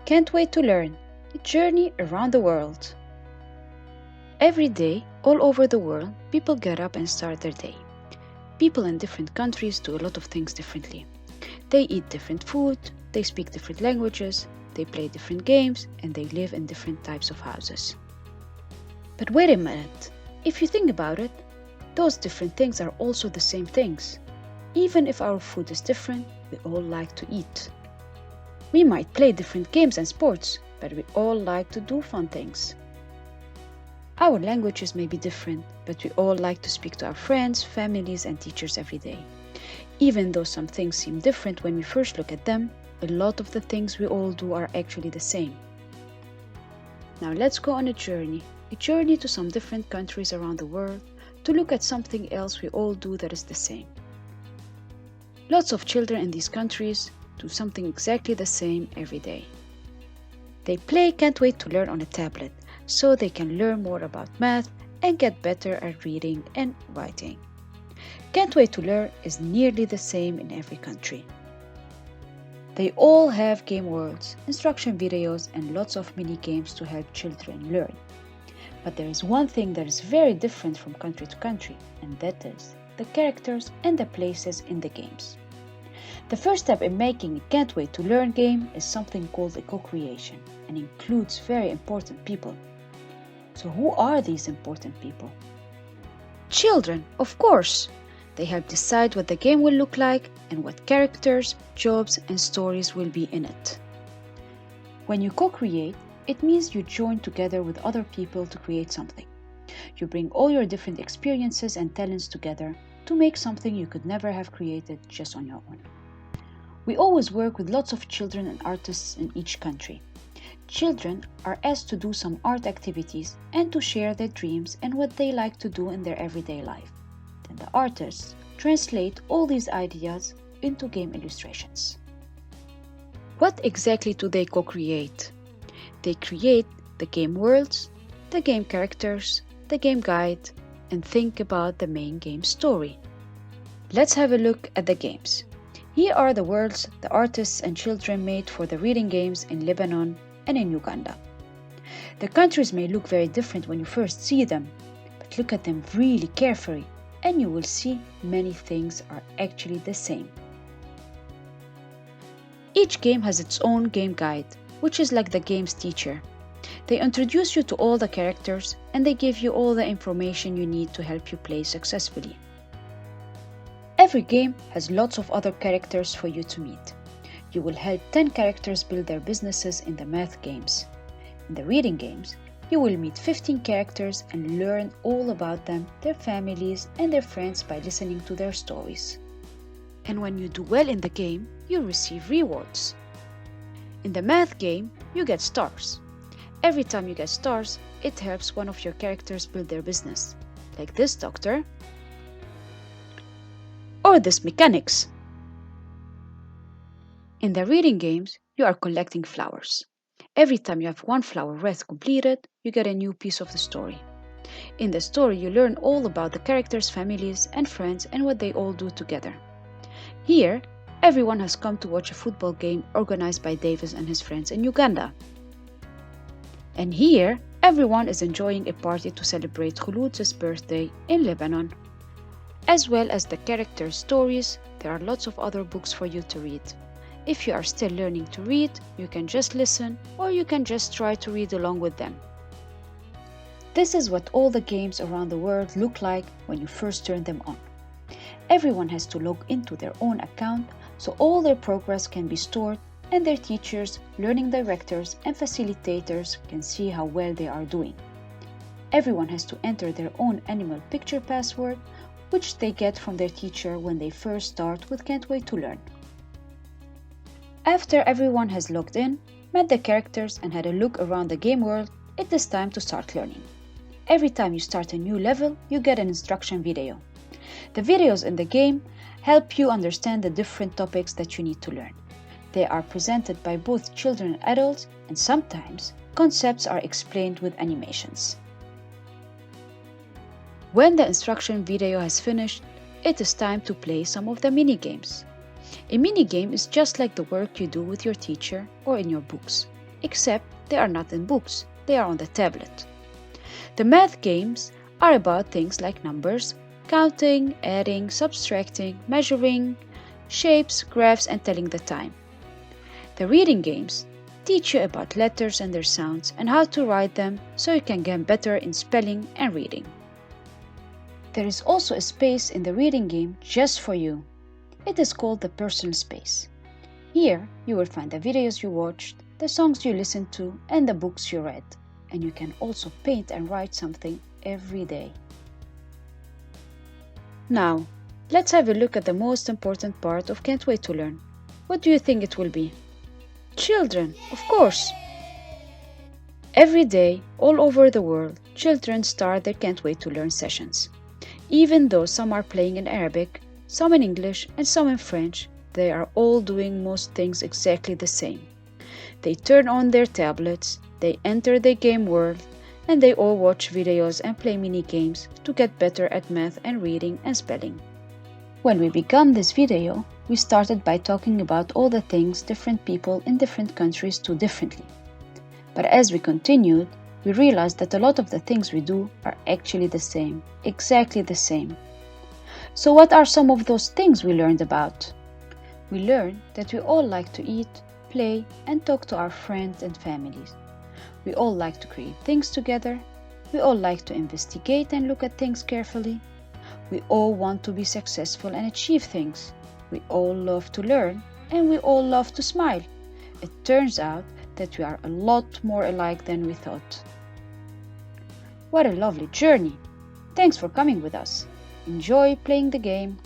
Can't wait to learn. A journey around the world. Every day, all over the world, people get up and start their day. People in different countries do a lot of things differently. They eat different food, they speak different languages, they play different games, and they live in different types of houses. But wait a minute, if you think about it, those different things are also the same things. Even if our food is different, we all like to eat. We might play different games and sports, but we all like to do fun things. Our languages may be different, but we all like to speak to our friends, families, and teachers every day. Even though some things seem different when we first look at them, a lot of the things we all do are actually the same. Now let's go on a journey to some different countries around the world to look at something else we all do that is the same. Lots of children in these countries do something exactly the same every day. They play Can't Wait to Learn on a tablet, so they can learn more about math and get better at reading and writing. Can't Wait to Learn is nearly the same in every country. They all have game worlds, instruction videos, and lots of mini games to help children learn. But there is one thing that is very different from country to country, and that is the characters and the places in the games. The first step in making a Can't Wait to Learn game is something called a co-creation and includes very important people. So who are these important people? Children, of course! They help decide what the game will look like and what characters, jobs, and stories will be in it. When you co-create, it means you join together with other people to create something. You bring all your different experiences and talents together to make something you could never have created just on your own. We always work with lots of children and artists in each country. Children are asked to do some art activities and to share their dreams and what they like to do in their everyday life. Then the artists translate all these ideas into game illustrations. What exactly do they co-create? They create the game worlds, the game characters, the game guide, and think about the main game story. Let's have a look at the games. Here are the worlds the artists and children made for the reading games in Lebanon and in Uganda. The countries may look very different when you first see them, but look at them really carefully and you will see many things are actually the same. Each game has its own game guide, which is like the game's teacher. They introduce you to all the characters and they give you all the information you need to help you play successfully. Every game has lots of other characters for you to meet. You will help 10 characters build their businesses in the math games. In the reading games, you will meet 15 characters and learn all about them, their families, and their friends by listening to their stories. And when you do well in the game, you receive rewards. In the math game, you get stars. Every time you get stars, it helps one of your characters build their business, like this doctor or this mechanics. In the reading games, you are collecting flowers. Every time you have one flower wreath completed, you get a new piece of the story. In the story, you learn all about the characters' families and friends and what they all do together. Here, everyone has come to watch a football game organized by Davis and his friends in Uganda. And here, everyone is enjoying a party to celebrate Khulud's birthday in Lebanon. As well as the characters' stories, there are lots of other books for you to read. If you are still learning to read, you can just listen or you can just try to read along with them. This is what all the games around the world look like when you first turn them on. Everyone has to log into their own account so all their progress can be stored and their teachers, learning directors, and facilitators can see how well they are doing. Everyone has to enter their own animal picture password, which they get from their teacher when they first start with Can't Wait to Learn. After everyone has logged in, met the characters, and had a look around the game world, it is time to start learning. Every time you start a new level, you get an instruction video. The videos in the game help you understand the different topics that you need to learn. They are presented by both children and adults, and sometimes concepts are explained with animations. When the instruction video has finished, it is time to play some of the mini-games. A mini-game is just like the work you do with your teacher or in your books. except they are not in books, they are on the tablet. The math games are about things like numbers, counting, adding, subtracting, measuring, shapes, graphs, and telling the time. The reading games teach you about letters and their sounds and how to write them so you can get better in spelling and reading. There is also a space in the reading game just for you. It is called the personal space. Here you will find the videos you watched, the songs you listened to, and the books you read. And you can also paint and write something every day. Now, let's have a look at the most important part of Can't Wait to Learn. What do you think it will be? Children, of course! Every day, all over the world, children start their Can't Wait to Learn sessions. Even though some are playing in Arabic, some in English, and some in French, they are all doing most things exactly the same. They turn on their tablets, they enter the game world, and they all watch videos and play mini games to get better at math and reading and spelling. When we began this video, we started by talking about all the things different people in different countries do differently. But as we continued, we realized that a lot of the things we do are actually the same, exactly the same. So what are some of those things we learned about? We learned that we all like to eat, play, and talk to our friends and families. We all like to create things together. We all like to investigate and look at things carefully. We all want to be successful and achieve things. We all love to learn, and we all love to smile. It turns out that we are a lot more alike than we thought. What a lovely journey! Thanks for coming with us. Enjoy playing the game.